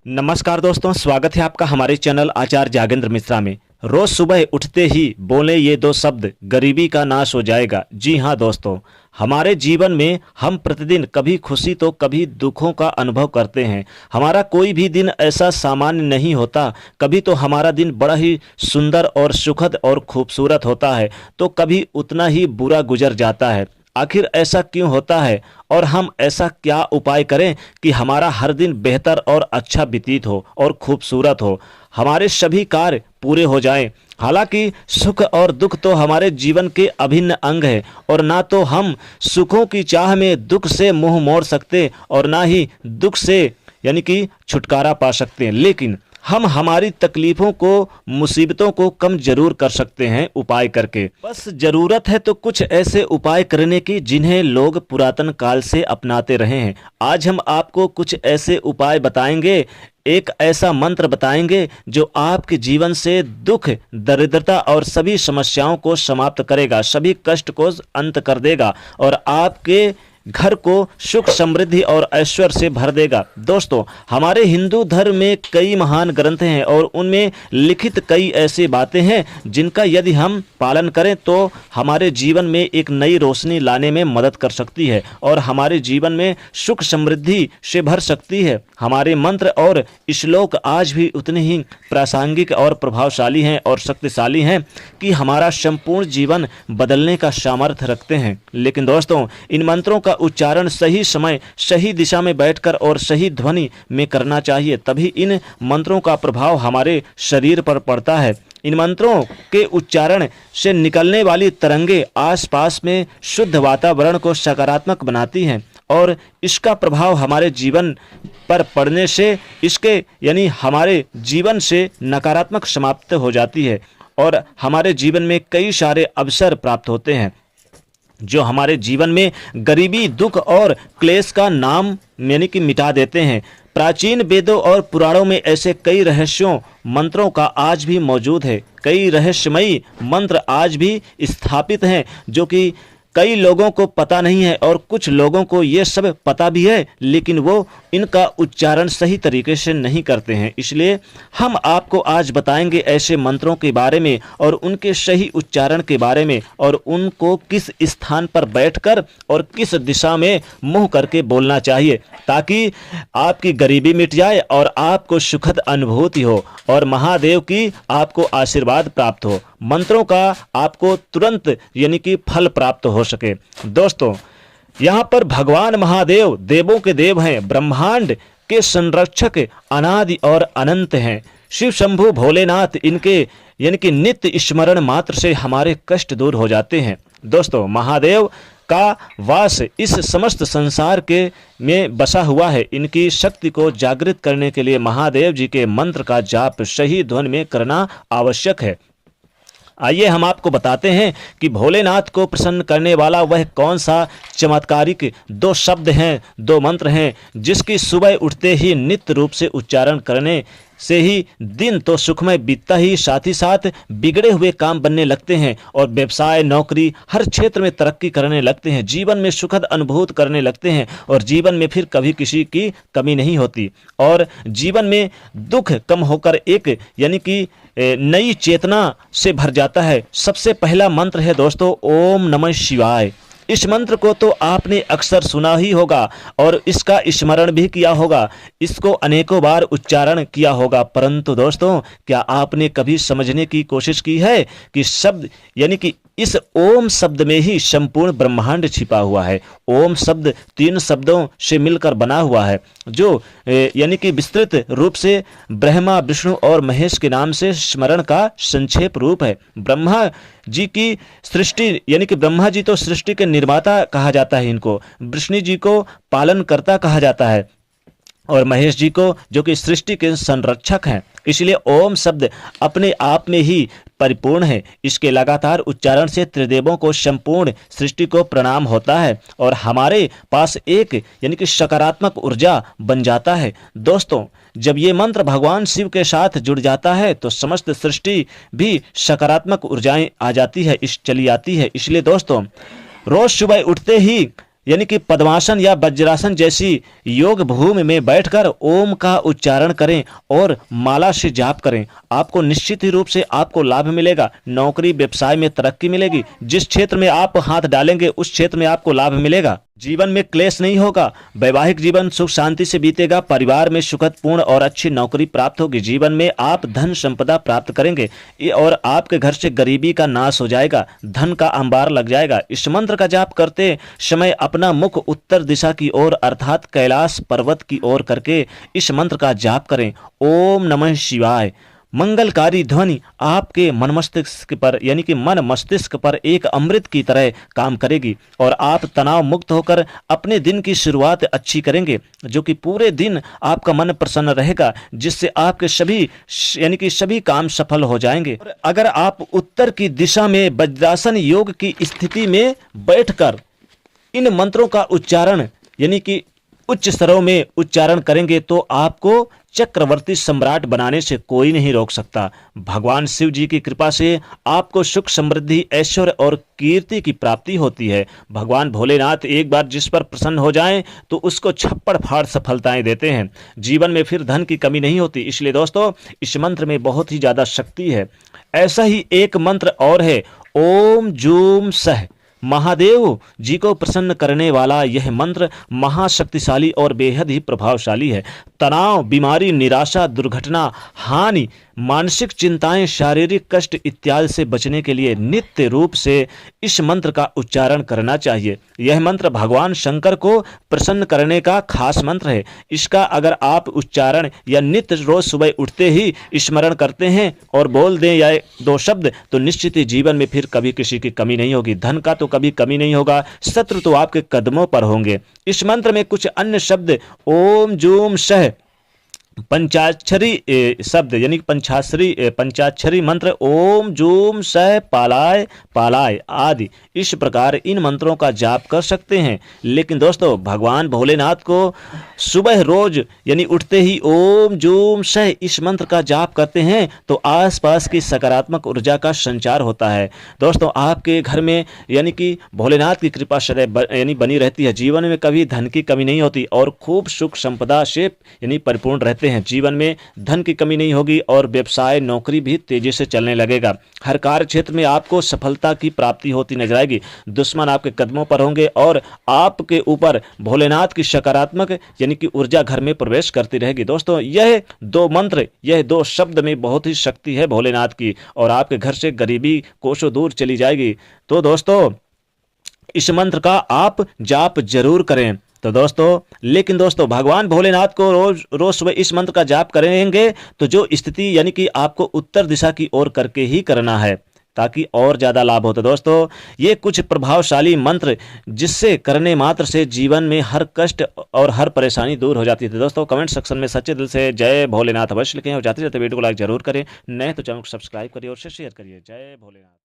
नमस्कार दोस्तों, स्वागत है आपका हमारे चैनल आचार्य जागेंद्र मिश्रा में। रोज सुबह उठते ही बोले ये दो शब्द, गरीबी का नाश हो जाएगा। जी हाँ दोस्तों, हमारे जीवन में हम प्रतिदिन कभी खुशी तो कभी दुखों का अनुभव करते हैं। हमारा कोई भी दिन ऐसा सामान्य नहीं होता। कभी तो हमारा दिन बड़ा ही सुंदर और सुखद और खूबसूरत होता है, तो कभी उतना ही बुरा गुजर जाता है। आखिर ऐसा क्यों होता है और हम ऐसा क्या उपाय करें कि हमारा हर दिन बेहतर और अच्छा व्यतीत हो और खूबसूरत हो, हमारे सभी कार्य पूरे हो जाएं। हालांकि सुख और दुख तो हमारे जीवन के अभिन्न अंग है और ना तो हम सुखों की चाह में दुख से मुंह मोड़ सकते और ना ही दुख से यानी कि छुटकारा पा सकते हैं। लेकिन हम हमारी तकलीफों को, मुसीबतों को कम जरूर कर सकते हैं उपाय करके। बस जरूरत है तो कुछ ऐसे उपाय करने की जिन्हें लोग पुरातन काल से अपनाते रहे हैं। आज हम आपको कुछ ऐसे उपाय बताएंगे, एक ऐसा मंत्र बताएंगे जो आपके जीवन से दुख, दरिद्रता और सभी समस्याओं को समाप्त करेगा, सभी कष्ट को अंत कर देगा और आपके घर को सुख, समृद्धि और ऐश्वर्य से भर देगा। दोस्तों, हमारे हिंदू धर्म में कई महान ग्रंथ हैं और उनमें लिखित कई ऐसी बातें हैं जिनका यदि हम पालन करें तो हमारे जीवन में एक नई रोशनी लाने में मदद कर सकती है और हमारे जीवन में सुख समृद्धि से भर सकती है। हमारे मंत्र और श्लोक आज भी उतने ही प्रासंगिक और प्रभावशाली हैं और शक्तिशाली हैं कि हमारा संपूर्ण जीवन बदलने का सामर्थ्य रखते हैं। लेकिन दोस्तों, इन मंत्रों का उच्चारण सही समय, सही दिशा में बैठकर और सही ध्वनि में करना चाहिए, तभी इन मंत्रों का प्रभाव हमारे शरीर पर पड़ता है। इन मंत्रों के उच्चारण से निकलने वाली तरंगे आसपास में शुद्ध वातावरण को सकारात्मक बनाती हैं और इसका प्रभाव हमारे जीवन पर पड़ने से इसके यानी हमारे जीवन से नकारात्मक समाप्त हो जाती है और हमारे जीवन में कई सारे अवसर प्राप्त होते हैं जो हमारे जीवन में गरीबी, दुख और क्लेश का नाम यानी कि मिटा देते हैं। प्राचीन वेदों और पुराणों में ऐसे कई रहस्यों मंत्रों का आज भी मौजूद है। कई रहस्यमयी मंत्र आज भी स्थापित हैं जो कि कई लोगों को पता नहीं है और कुछ लोगों को ये सब पता भी है लेकिन वो इनका उच्चारण सही तरीके से नहीं करते हैं। इसलिए हम आपको आज बताएंगे ऐसे मंत्रों के बारे में और उनके सही उच्चारण के बारे में और उनको किस स्थान पर बैठकर और किस दिशा में मुंह करके बोलना चाहिए ताकि आपकी गरीबी मिट जाए और आपको सुखद अनुभूति हो और महादेव की आपको आशीर्वाद प्राप्त हो। मंत्रों का आपको तुरंत यानी कि फल प्राप्त हो सके। दोस्तों, यहाँ पर भगवान महादेव देवों के देव हैं, ब्रह्मांड के संरक्षक अनादि और अनंत हैं। शिव शंभु भोलेनाथ, इनके यानी कि नित्य स्मरण मात्र से हमारे कष्ट दूर हो जाते हैं। दोस्तों, महादेव का वास इस समस्त संसार के में बसा हुआ है। इनकी शक्ति को जागृत करने के लिए महादेव जी के मंत्र का जाप सही ध्वनि में करना आवश्यक है। आइए हम आपको बताते हैं कि भोलेनाथ को प्रसन्न करने वाला वह कौन सा चमत्कारिक दो शब्द हैं, दो मंत्र हैं जिसकी सुबह उठते ही नित्य रूप से उच्चारण करने से ही दिन तो सुखमय बीतता ही साथ बिगड़े हुए काम बनने लगते हैं और व्यवसाय, नौकरी हर क्षेत्र में तरक्की करने लगते हैं, जीवन में सुखद अनुभूत करने लगते हैं और जीवन में फिर कभी किसी की कमी नहीं होती और जीवन में दुख कम होकर एक यानी कि नई चेतना से भर जाता है। सबसे पहला मंत्र है दोस्तों, ओम नमः शिवाय। इस मंत्र को तो आपने अक्सर सुना ही होगा और इसका स्मरण भी किया होगा, इसको अनेकों बार उच्चारण किया होगा, परंतु दोस्तों, क्या आपने कभी समझने की कोशिश की है कि शब्द यानी कि इस ओम शब्द में ही संपूर्ण ब्रह्मांड छिपा हुआ है। ओम शब्द 3 शब्दों से मिलकर बना हुआ है जो यानी कि विस्तृत रूप से ब्रह्मा, विष्णु और महेश के नाम से स्मरण का संक्षेप रूप है। ब्रह्मा जी की सृष्टि यानी कि ब्रह्मा जी तो सृष्टि के निर्माता कहा जाता है, इनको विष्णु जी को पालनकर्ता कहा जाता है और महेश जी को जो कि सृष्टि के संरक्षक हैं। इसलिए ओम शब्द अपने आप में ही परिपूर्ण है। इसके लगातार उच्चारण से त्रिदेवों को, संपूर्ण सृष्टि को प्रणाम होता है और हमारे पास एक यानी कि सकारात्मक ऊर्जा बन जाता है। दोस्तों, जब ये मंत्र भगवान शिव के साथ जुड़ जाता है तो समस्त सृष्टि भी सकारात्मक ऊर्जाएं आ जाती है, चली आती है। इसलिए दोस्तों, रोज सुबह उठते ही यानी कि पद्मासन या वज्रासन जैसी योग भूमि में बैठकर ओम का उच्चारण करें और माला से जाप करें। आपको निश्चित ही रूप से आपको लाभ मिलेगा। नौकरी व्यवसाय में तरक्की मिलेगी। जिस क्षेत्र में आप हाथ डालेंगे उस क्षेत्र में आपको लाभ मिलेगा। जीवन में क्लेश नहीं होगा। वैवाहिक जीवन सुख शांति से बीतेगा। परिवार में सुखद पूर्ण और अच्छी नौकरी प्राप्त होगी। जीवन में आप धन संपदा प्राप्त करेंगे और आपके घर से गरीबी का नाश हो जाएगा। धन का अंबार लग जाएगा। इस मंत्र का जाप करते समय अपना मुख उत्तर दिशा की ओर अर्थात कैलाश पर्वत की ओर करके इस मंत्र का जाप करें। ओम नमः शिवाय। मंगलकारी ध्वनि आपके मन मस्तिष्क पर यानी कि मन मस्तिष्क पर एक अमृत की तरह काम करेगी और आप तनाव मुक्त होकर अपने दिन की शुरुआत अच्छी करेंगे, जो कि पूरे दिन आपका मन प्रसन्न रहेगा, जिससे आपके सभी यानी कि सभी काम सफल हो जाएंगे। और अगर आप उत्तर की दिशा में वज्रासन योग की स्थिति में बैठकर इन मंत्रों का उच्चारण यानी कि उच्च स्तरों में उच्चारण करेंगे तो आपको चक्रवर्ती सम्राट बनाने से कोई नहीं रोक सकता। भगवान शिव जी की कृपा से आपको सुख समृद्धि ऐश्वर्य और कीर्ति की प्राप्ति होती है। भगवान भोलेनाथ एक बार जिस पर प्रसन्न हो जाएं तो उसको छप्पड़ फाड़ सफलताएं देते हैं। जीवन में फिर धन की कमी नहीं होती। इसलिए दोस्तों इस मंत्र में बहुत ही ज़्यादा शक्ति है। ऐसा ही एक मंत्र और है, ओम जूम सह। महादेव जी को प्रसन्न करने वाला यह मंत्र महाशक्तिशाली और बेहद ही प्रभावशाली है। तनाव, बीमारी, निराशा, दुर्घटना, हानि, मानसिक चिंताएं, शारीरिक कष्ट इत्यादि से बचने के लिए नित्य रूप से इस मंत्र का उच्चारण करना चाहिए। यह मंत्र भगवान शंकर को प्रसन्न करने का खास मंत्र है। इसका अगर आप उच्चारण या नित्य रोज सुबह उठते ही स्मरण करते हैं और बोल दें या दो शब्द तो निश्चित ही जीवन में फिर कभी किसी की कमी नहीं होगी। धन का तो कभी कमी नहीं होगा। शत्रु तो आपके कदमों पर होंगे। इस मंत्र में कुछ अन्य शब्द ओम जूम सह पंचाक्षरी शब्द यानी पंचाक्षरी मंत्र ओम जूम सह पालाय पालाय आदि इस प्रकार इन मंत्रों का जाप कर सकते हैं। लेकिन दोस्तों भगवान भोलेनाथ को सुबह रोज यानी उठते ही ओम जूम सह इस मंत्र का जाप करते हैं तो आसपास की सकारात्मक ऊर्जा का संचार होता है। दोस्तों आपके घर में यानी कि भोलेनाथ की कृपा सदैव यानी बनी रहती है। जीवन में कभी धन की कमी नहीं होती और खूब सुख संपदा से यानी परिपूर्ण रहते हैं। जीवन में धन की कमी नहीं होगी और व्यवसाय नौकरी भी तेजी से चलने लगेगा। हर कार्य क्षेत्र में आपको सफलता की प्राप्ति होती नजर आएगी। दुश्मन आपके कदमों पर होंगे और आपके ऊपर भोलेनाथ की सकारात्मक यानी कि ऊर्जा घर में प्रवेश करती रहेगी। दोस्तों यह दो मंत्र, यह दो शब्द में बहुत ही शक्ति है भोलेनाथ की और आपके घर से गरीबी कोसों दूर चली जाएगी। तो दोस्तों इस मंत्र का आप जाप जरूर करें। तो लेकिन दोस्तों भगवान भोलेनाथ को रोज सुबह इस मंत्र का जाप करेंगे तो जो स्थिति यानी कि आपको उत्तर दिशा की ओर करके ही करना है ताकि और ज़्यादा लाभ हो। तो दोस्तों ये कुछ प्रभावशाली मंत्र जिससे करने मात्र से जीवन में हर कष्ट और हर परेशानी दूर हो जाती है। दोस्तों कमेंट सेक्शन में सच्चे दिल से जय भोलेनाथ अवश्य लिखें और जाते जाते वीडियो को लाइक जरूर करें। नए तो चैनल को सब्सक्राइब करिए और शेयर करिए। जय भोलेनाथ।